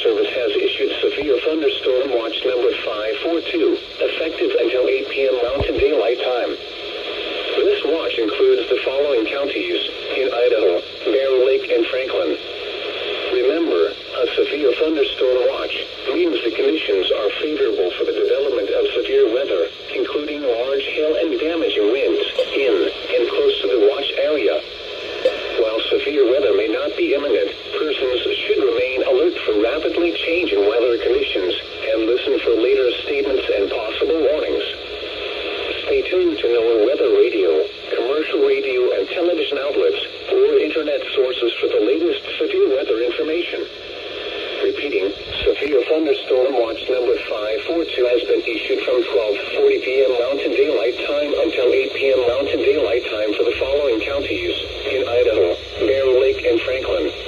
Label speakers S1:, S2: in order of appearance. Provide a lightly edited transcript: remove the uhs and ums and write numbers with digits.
S1: Service has issued severe thunderstorm watch number 542, effective until 8 p.m. Mountain Daylight Time. This watch includes the following counties in Idaho: Bear Lake and Franklin. Remember, a severe thunderstorm watch means the conditions are favorable for the development of severe weather, including large hail and damaging winds in and close to the watch area. While severe weather may not be imminent, persons should remain alert for rapidly changing weather conditions and listen for later statements and possible warnings. Stay tuned to NOAA weather radio, commercial radio and television outlets, or internet sources for the latest severe weather information. Repeating, severe thunderstorm watch number 542 has been issued from 12:40 p.m. Mountain Daylight Time until 8 p.m. Mountain Daylight Time for the following counties in Idaho: Bear Lake and Franklin.